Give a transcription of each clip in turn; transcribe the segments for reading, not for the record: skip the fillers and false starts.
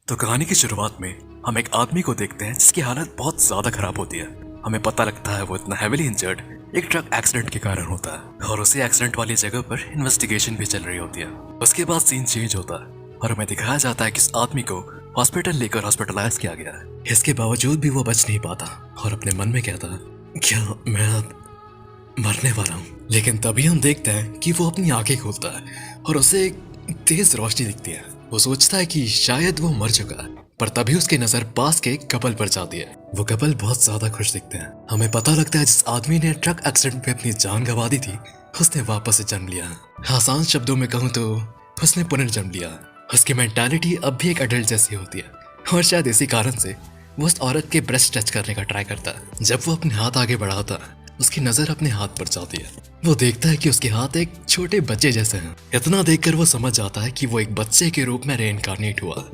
तो कहानी की शुरुआत में हम एक आदमी को देखते हैं जिसकी हालत बहुत ज्यादा खराब होती है। हमें पता लगता है वो इतना हेविली इंजर्ड एक ट्रक एक्सीडेंट के कारण होता है और उसी एक्सीडेंट वाली जगह पर इन्वेस्टिगेशन भी चल रही होती है। उसके बाद सीन चेंज होता है और हमें दिखाया जाता है कि इस आदमी को हॉस्पिटल लेकर हॉस्पिटलाइज किया गया है। इसके बावजूद भी वो बच नहीं पाता और अपने मन में कहता है, क्या मैं अब मरने वाला हूँ। लेकिन तभी हम देखते हैं कि वो अपनी आंखें खोलता है और उसे एक तेज रोशनी दिखती है। वो सोचता है कि शायद वो मर चुका है, पर तभी उसकी नजर पास के एक कपल पर जाती है। वो कपल बहुत ज्यादा खुश दिखते हैं। हमें पता लगता है जिस आदमी ने ट्रक एक्सीडेंट में अपनी जान गंवा दी थी उसने वापस से जन्म लिया। आसान शब्दों में कहूँ तो उसने पुनर्जन्म लिया। उसकी मेंटालिटी अब भी एक अडल्ट जैसी होती है और शायद इसी कारण से वो उस औरत के ब्रेस्ट टच करने का ट्राई करता है। जब वो अपने हाथ आगे बढ़ाता है उसकी नजर अपने हाथ पर जाती है। वो देखता है कि उसके हाथ एक छोटे बच्चे जैसे हैं। इतना देखकर वो समझ जाता है कि वो एक बच्चे के रूप में रेइनकार्नेट हुआ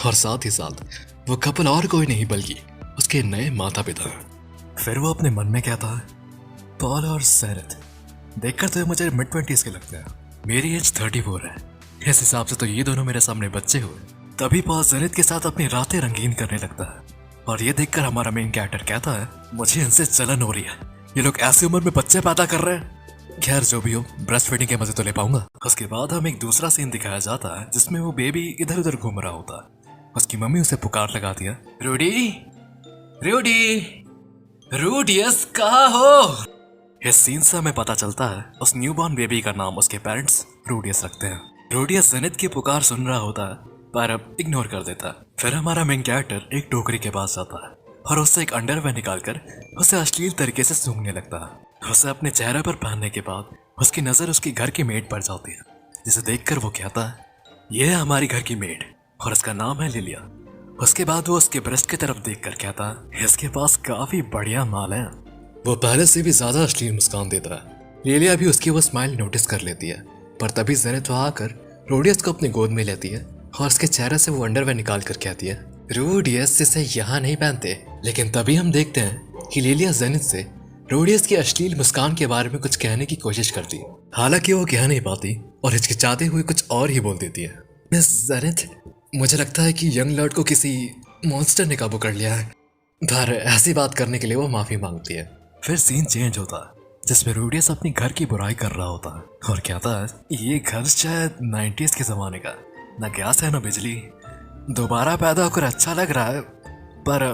और साथ ही साथ वो कपल और कोई नहीं बल्कि उसके नए माता पिता हैं। फिर वो अपने मन में कहता है, पॉल और सैरथ देखकर तो मुझे मिड-20s के लगते हैं। मेरी एज 34 है। इस हिसाब से तो ये दोनों मेरे सामने बच्चे हुए। तभी पॉल सैरथ के साथ अपनी रातें रंगीन करने लगता है और ये देखकर हमारा मेन कैरेक्टर कहता है, मुझे इनसे जलन हो रही है। ये लोग ऐसी उम्र में बच्चे पैदा कर रहे हैं। खैर जो भी हो, ब्रेस्ट फीडिंग के मजे तो ले पाऊंगा। उसके बाद हम एक दूसरा सीन दिखाया जाता है जिसमें वो बेबी इधर उधर घूम रहा होता है। उसकी मम्मी उसे पुकार लगाती है, रूडी रूडी रूडियस कहाँ हो। इस सीन से हमें पता चलता है उस न्यूबॉर्न बेबी का नाम उसके पेरेंट्स रूडियस रखते हैं। रूडियस जेनिथ की पुकार सुन रहा होता है पर अब इग्नोर कर देता है। फिर हमारा मेन कैरेक्टर एक टोकरी के पास जाता है और उससे एक अंडरवेयर निकालकर उसे अश्लील तरीके से सूंघने लगता है। उसे अपने चेहरे पर पहनने के बाद उसकी नजर उसकी घर की मेड पर जाती है, जिसे देखकर वो कहता है, यह है हमारी घर की मेड और इसका नाम है लिलिया। उसके बाद वो उसके ब्रेस्ट की तरफ देखकर कहता है, इसके पास काफी बढ़िया माल है। वो पहले से भी ज्यादा अश्लील मुस्कान देता है। लिलिया भी उसकी वो स्माइल नोटिस कर लेती है, पर तभी जेनिथ आकर रोडियस को अपनी गोद में लेती है और उसके चेहरे से वो अंडरवेयर निकाल कर कहती है, रोडियस इसे यहाँ नहीं पहनते। लेकिन तभी हम देखते हैं कि लिलिया जेनिथ से रोडियस की अश्लील मुस्कान के बारे में कुछ कहने की कोशिश करती है। हालांकि वो कह नहीं पाती और हिचकिचाते हुए कुछ और ही बोल देती है, मिस जेनिथ, मुझे लगता है कि यंग लॉर्ड को किसी मॉन्स्टर ने काबू कर लिया है। पर ऐसी बात करने के लिए वो माफी मांगती है। फिर सीन चेंज होता है जिसमें रोडियस अपनी घर की बुराई कर रहा होता है और कहता है, ये घर शायद 90s के जमाने का, ना गैस है ना बिजली। दोबारा पैदा होकर अच्छा लग रहा है, पर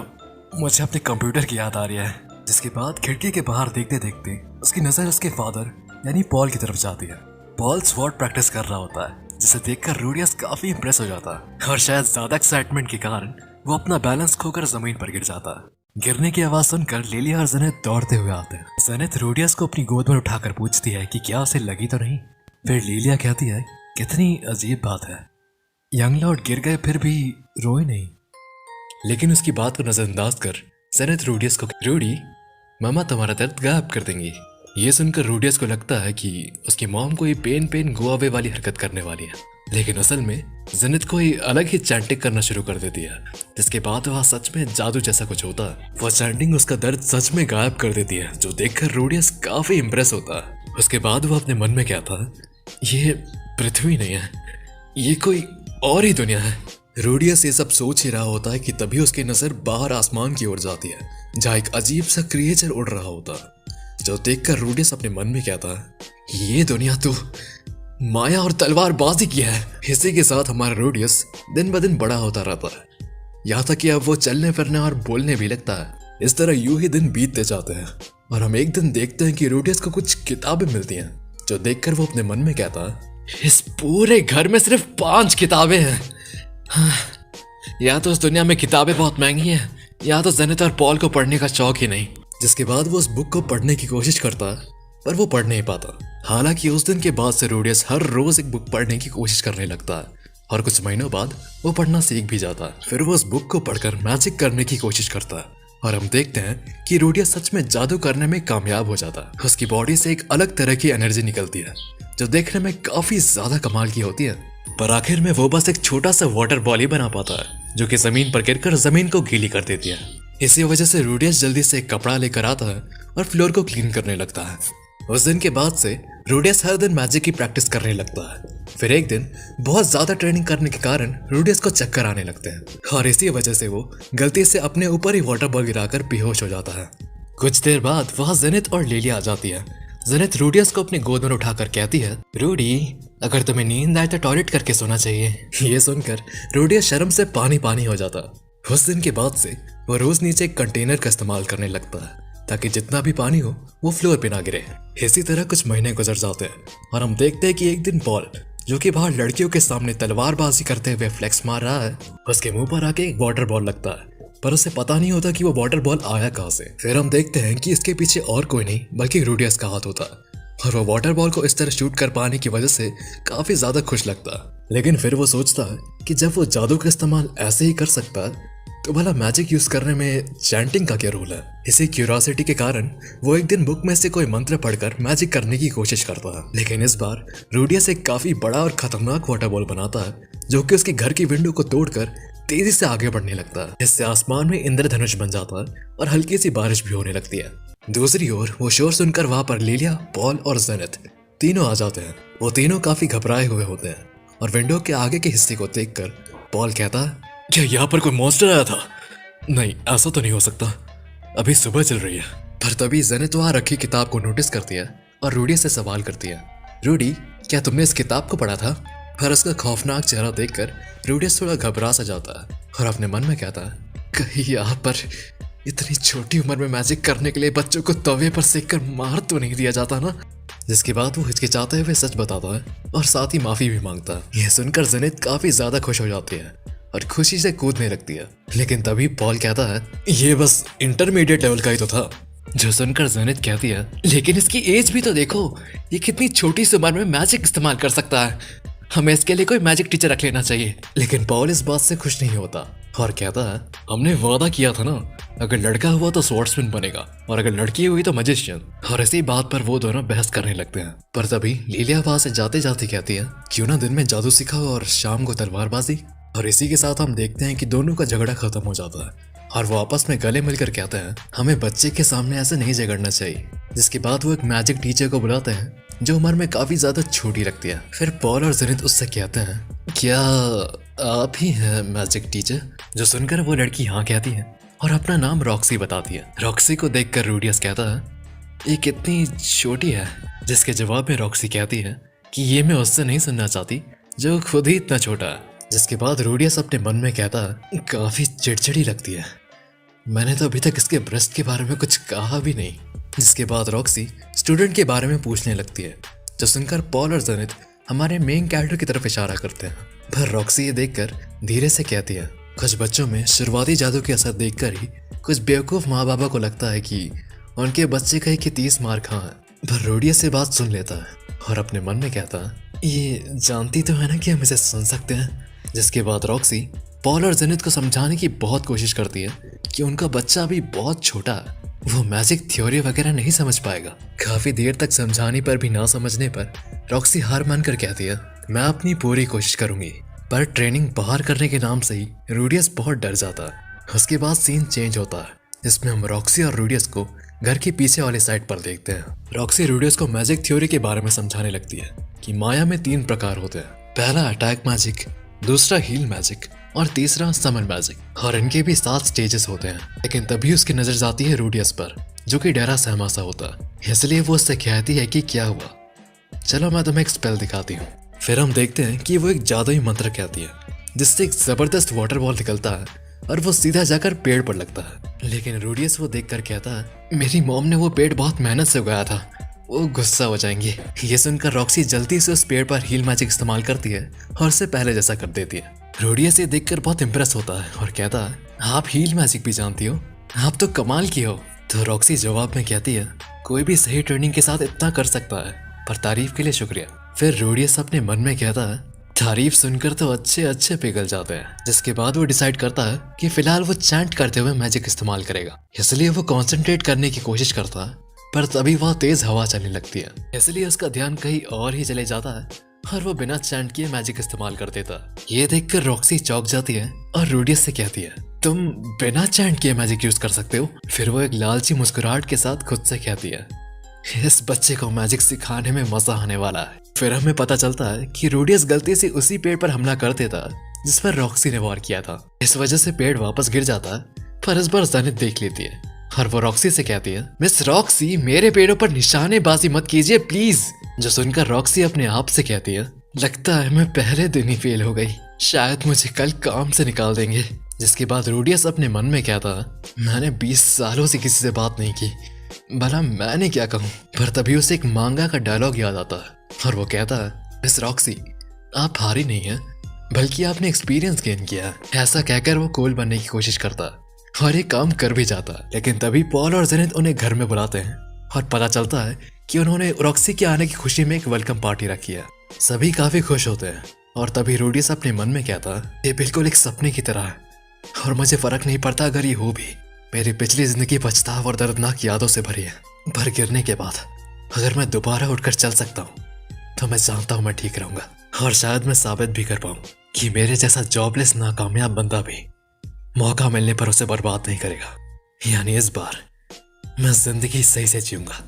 मुझे अपने कंप्यूटर की याद आ रही है। जिसके बाद खिड़की के बाहर देखते देखते उसकी नजर उसके फादर यानी पॉल की तरफ जाती है। पॉल स्वॉर्ड प्रैक्टिस कर रहा होता है, जिसे देखकर रूडियस काफी इंप्रेस हो जाता है और शायद ज्यादा एक्साइटमेंट के कारण वो अपना बैलेंस खोकर जमीन पर गिर जाता है। गिरने की आवाज सुनकर लिलिया और जेनिथ दौड़ते हुए आते हैं। जेनिथ रूडियस को अपनी गोद में उठाकर पूछती है कि क्या उसे लगी तो नहीं। फिर लिलिया कहती है, कितनी अजीब बात है, यंग लॉर्ड गिर गए फिर भी रोए नहीं। लेकिन उसकी बात को नजरअंदाज कर जेनिथ रूडियस को, रूडी मामा तुम्हारा दर्द गायब कर देंगी। ये सुनकर रूडियस को लगता है कि उसकी मॉम कोई पेन गो अवे वाली हरकत करने वाली है, लेकिन असल में जेनिथ कोई अलग ही चैंटिंग करना शुरू कर देती है, जिसके बाद वह सच में जादू जैसा कुछ होता है। वह चैंटिंग उसका दर्द सच में गायब कर देती है, जो देखकर रूडियस काफी इंप्रेस होता है। उसके बाद वह अपने मन में कहता है, ये पृथ्वी नहीं है, ये कोई और ही दुनिया है। रूडियस ये सब सोच ही रहा होता है कि तभी उसकी नजर बाहर आसमान की ओर जाती है, जहाँ एक अजीब सा क्रिएचर उड़ रहा होता है, जो देखकर रूडियस अपने मन में कहता है, ये दुनिया तो माया और तलवारबाजी की है। इसी के साथ हमारा रूडियस दिन ब दिन बड़ा होता रहता है, यहाँ तक कि अब वो चलने फिरने और बोलने भी लगता है। इस तरह यूं ही दिन बीतते जाते हैं और हम एक दिन देखते हैं कि रूडियस को कुछ किताबें मिलती हैं, जो देखकर वो अपने मन में कहता है, इस पूरे घर में सिर्फ 5 किताबें हैं। या तो इस दुनिया में किताबें बहुत महंगी हैं, या तो जेनिथ और पॉल को पढ़ने का शौक ही नहीं। जिसके बाद वो उस बुक को पढ़ने की कोशिश करता है, पर वो पढ़ नहीं पाता। हालांकि उस दिन के बाद से रूडियस हर रोज एक बुक पढ़ने की कोशिश करने लगता है और कुछ महीनों बाद वो पढ़ना सीख भी जाता है। फिर वो उस बुक को पढ़कर मैजिक करने की कोशिश करता है और हम देखते हैं कि रूडियस सच में जादू करने में कामयाब हो जाता है। उसकी बॉडी से एक अलग तरह की एनर्जी निकलती है, जो देखने में काफी ज्यादा कमाल की होती है। पर आखिर में वो बस एक छोटा सा वाटर बॉल ही बना पाता है, जो कि जमीन पर गिरकर जमीन को गीली कर देती है। इसी वजह से रूडियस जल्दी से एक कपड़ा लेकर आता है और फ्लोर को क्लीन करने लगता है। उस दिन के बाद से रूडियस हर दिन मैजिक की प्रैक्टिस करने लगता है। फिर एक दिन बहुत ज्यादा ट्रेनिंग करने के कारण रूडियस को चक्कर आने लगते हैं और इसी वजह से वो गलती से अपने ऊपर ही वाटर बॉल गिराकर बेहोश हो जाता है। कुछ देर बाद वहाँ जेनिथ और लिलिया आ जाती है। जेनिथ रूडियस को अपनी गोद में उठाकर कहती है, रूडी अगर तुम्हें नींद आए तो टॉयलेट करके सोना चाहिए। ये सुनकर रूडियस शर्म से पानी पानी हो जाता। उस दिन के बाद से वो रोज नीचे एक कंटेनर का इस्तेमाल करने लगता है ताकि जितना भी पानी हो वो फ्लोर पे ना गिरे। इसी तरह कुछ महीने गुजर जाते हैं और हम देखते हैं कि एक दिन पॉल, जो कि बाहर लड़कियों के सामने तलवारबाजी करते हुए फ्लेक्स मार रहा है, उसके मुंह पर आके एक वाटर बॉल लगता है, पर उसे पता नहीं होता कि वो वाटर बॉल आया कहाँ से। फिर हम देखते हैं कि इसके पीछे और कोई नहीं बल्कि रूडियस का हाथ होता है और वो वाटर बॉल को इस तरह शूट कर पाने की वजह से काफी ज्यादा खुश लगता है। लेकिन फिर वो सोचता है कि जब वो जादू का इस्तेमाल ऐसे ही कर सकता है तो भला मैजिक यूज करने में चैंटिंग का क्या रोल है। इसी क्यूरियोसिटी के कारण वो एक दिन बुक में से कोई मंत्र पढ़कर मैजिक करने की कोशिश करता है। लेकिन इस बार रूडियस एक काफी बड़ा और खतरनाक वाटर बॉल बनाता है जो कि उसके घर की विंडो को तोड़कर तेजी से आगे बढ़ने लगता है। इससे आसमान में इंद्रधनुष बन जाता है और हल्की सी बारिश भी होने लगती है। दूसरी ओर वो शोर सुनकर वहां पर लिलिया, पॉल और जेनिथ तीनों आ जाते हैं। वो तीनों काफी घबराए हुए होते हैं और विंडो के आगे के हिस्से को देखकर पॉल कहता है, क्या यहाँ पर कोई मॉन्स्टर आया था? नहीं, ऐसा तो नहीं हो सकता, अभी सुबह चल रही है। पर तभी जेनिथ वहां रखी किताब को नोटिस करती है और रूडी से सवाल करती है, रूडी क्या तुमने इस किताब को पढ़ा था? पर उसका खौफनाक चेहरा देखकर रूडियस थोड़ा घबरा सा जाता है और अपने मन में कहता है, कहीं यहाँ पर इतनी छोटी उम्र में मैजिक करने के लिए बच्चों को तवे पर सेक कर मार तो नहीं दिया जाता ना। जिसके बाद वो हिचकिचाते हुए सच बताता है और साथ ही माफी भी मांगता है। यह सुनकर जेनिथ काफी ज्यादा खुश हो जाती है और खुशी से कूदने लगती है। लेकिन तभी पॉल कहता है, ये बस इंटरमीडिएट लेवल का ही तो था। जो सुनकर जेनिथ कहती है, लेकिन इसकी एज भी तो देखो, ये कितनी छोटी सी उम्र में मैजिक इस्तेमाल कर सकता है, हमें इसके लिए कोई मैजिक टीचर रख लेना चाहिए। लेकिन पॉल इस बात से खुश नहीं होता और कहता है, हमने वादा किया था ना, अगर लड़का हुआ तो स्वॉर्ड्समैन बनेगा और अगर लड़की हुई तो मैजिशियन। और इसी बात पर वो दोनों बहस करने लगते हैं। पर तभी लिलिया वहां से जाते जाते कहती है, क्यों ना दिन में जादू सिखाओ और शाम को तलवारबाजी। और इसी के साथ हम देखते हैं कि दोनों का झगड़ा खत्म हो जाता है और वो आपस में गले मिलकर कहते हैं, हमें बच्चे के सामने ऐसे नहीं झगड़ना चाहिए। जिसके बाद वो एक मैजिक टीचर को बुलाते हैं जो उम्र में काफी ज्यादा छोटी लगती है। फिर पॉल और जेनिथ उससे कहते हैं, क्या आप ही हैं मैजिक टीचर? जो सुनकर वो लड़की हाँ कहती है और अपना नाम रॉक्सी बताती है। रॉक्सी को देखकर रूडियस कहता है, ये कितनी छोटी है? जिसके जवाब में रॉक्सी कहती है कि ये मैं उससे नहीं सुनना चाहती जो खुद ही इतना छोटा है। जिसके बाद रूडियस अपने मन में कहता है, काफी चिड़चिड़ी लगती है, मैंने तो अभी तक इसके ब्रेस्ट के बारे में कुछ कहा भी नहीं। जिसके बाद रॉक्सी स्टूडेंट के बारे में पूछने लगती है। जो सुनकर पॉल और जेनिथ हमारे मेन कैरेक्टर की तरफ इशारा करते हैं। पर रॉक्सी ये देखकर धीरे से कहती है, कुछ बच्चों में शुरुआती जादू के असर देखकर ही कुछ बेवकूफ माँ बाबा को लगता है कि उनके बच्चे कहीं की 30 मार खा है। पर रूडियस से बात सुन लेता है और अपने मन में कहता है, ये जानती तो है ना कि हम इसे सुन सकते हैं। जिसके बाद रॉक्सी पॉल और जेनिथ को समझाने की बहुत कोशिश करती है कि उनका बच्चा अभी बहुत छोटा है, वो मैजिक थ्योरी वगैरह नहीं समझ पाएगा। काफी देर तक समझाने पर भी ना समझने पर रॉक्सी हार मानकर कहती है, मैं अपनी पूरी कोशिश करूंगी। पर ट्रेनिंग बाहर करने के नाम से ही रूडियस बहुत डर जाता है। उसके बाद सीन चेंज होता है जिसमें हम रॉक्सी और रूडियस को घर के पीछे वाले साइड पर देखते हैं। रॉक्सी रूडियस को मैजिक थ्योरी के बारे में समझाने लगती है कि माया में 3 प्रकार होते हैं, पहला अटैक मैजिक, दूसरा हील मैजिक और तीसरा समन मैजिक। और इनके भी 7 स्टेजेस होते हैं। लेकिन तभी उसकी नजर जाती है रूडियस पर जो कि डरा सहमा सा होता है। इसलिए वो उससे कहती है कि क्या हुआ, चलो मैं तुम्हें एक स्पेल दिखाती हूँ। फिर हम देखते हैं कि वो एक जादुई मंत्र कहती है जिससे एक जबरदस्त वाटर बॉल निकलता है और वो सीधा जाकर पेड़ पर लगता है। लेकिन रूडियस वो देखकर कहता है, मेरी मॉम ने वो पेड़ बहुत मेहनत से उगाया था, वो गुस्सा हो जाएंगे। ये सुनकर रॉक्सी जल्दी से उस पेड़ पर हील मैजिक इस्तेमाल करती है और उससे पहले जैसा कर देती है। रूडियस ये देखकर बहुत इंप्रेस होता है और कहता है, आप हील मैजिक भी जानती हो, आप तो कमाल की हो। तो रॉक्सी जवाब में कहती है, कोई भी सही ट्रेनिंग के साथ इतना कर सकता है, पर तारीफ के लिए शुक्रिया। फिर रूडियस अपने मन में कहता है, तारीफ सुनकर तो अच्छे पिघल जाते हैं। जिसके बाद वो डिसाइड करता है कि फिलहाल वो चैंट करते हुए मैजिक इस्तेमाल करेगा। इसलिए वो कंसंट्रेट करने की कोशिश करता है पर तभी वह तेज हवा चलने लगती है, इसलिए उसका ध्यान कहीं और ही चले जाता है और वो बिना चैंट किए मैजिक इस्तेमाल कर देता। ये देखकर रॉक्सी चौंक जाती है और रूडियस से कहती है, तुम बिना चैंट किए मैजिक यूज कर सकते हो? फिर वो एक लालची मुस्कुराहट के साथ खुद से कहती है, इस बच्चे को मैजिक सिखाने में मजा आने वाला है। फिर हमें पता चलता है कि रूडियस गलती से उसी पेड़ पर हमला कर देता जिस पर रॉक्सी ने वार किया था। इस वजह से पेड़ वापस गिर जाता है, पर इस बार जेनिथ देख लेती है और वो रॉक्सी से कहती है, मिस रॉक्सी, मेरे पेड़ों पर निशानेबाजी मत कीजिए प्लीज। जो सुनकर रॉक्सी अपने आप से कहती है, लगता है मैं पहले दिन ही फेल हो गई, शायद मुझे कल काम से निकाल देंगे। जिसके बाद रूडियस अपने मन में कहता है, मैंने 20 सालों से किसी से बात नहीं की, भला मैंने क्या कहूँ। पर तभी उसे एक मांगा का डायलॉग याद आता है और वो कहता है, मिस रॉक्सी, आप हारी नहीं है, बल्कि आपने एक्सपीरियंस गेन किया है। ऐसा कहकर वो कूल बनने की कोशिश करता है और ये काम कर भी जाता है। लेकिन तभी पॉल और जेनिथ उन्हें घर में बुलाते हैं और पता चलता है कि उन्होंने रॉक्सी के आने की खुशी में एक वेलकम पार्टी रखी है। सभी काफी खुश होते हैं और तभी रूडियस अपने मन में कहता है, ये बिल्कुल एक सपने की तरह है और मुझे फर्क नहीं पड़ता अगर ये हो भी। मेरी पिछली जिंदगी पछतावा और दर्दनाक यादों से भरी है, पर गिरने के बाद अगर मैं दोबारा उठकर चल सकता हूँ तो मैं जानता हूँ मैं ठीक रहूंगा और शायद मैं साबित भी कर पाऊँ कि मेरे जैसा जॉबलेस नाकामयाब बंदा भी मौका मिलने पर उसे बर्बाद नहीं करेगा। यानी इस बार मैं जिंदगी सही से जीऊंगा।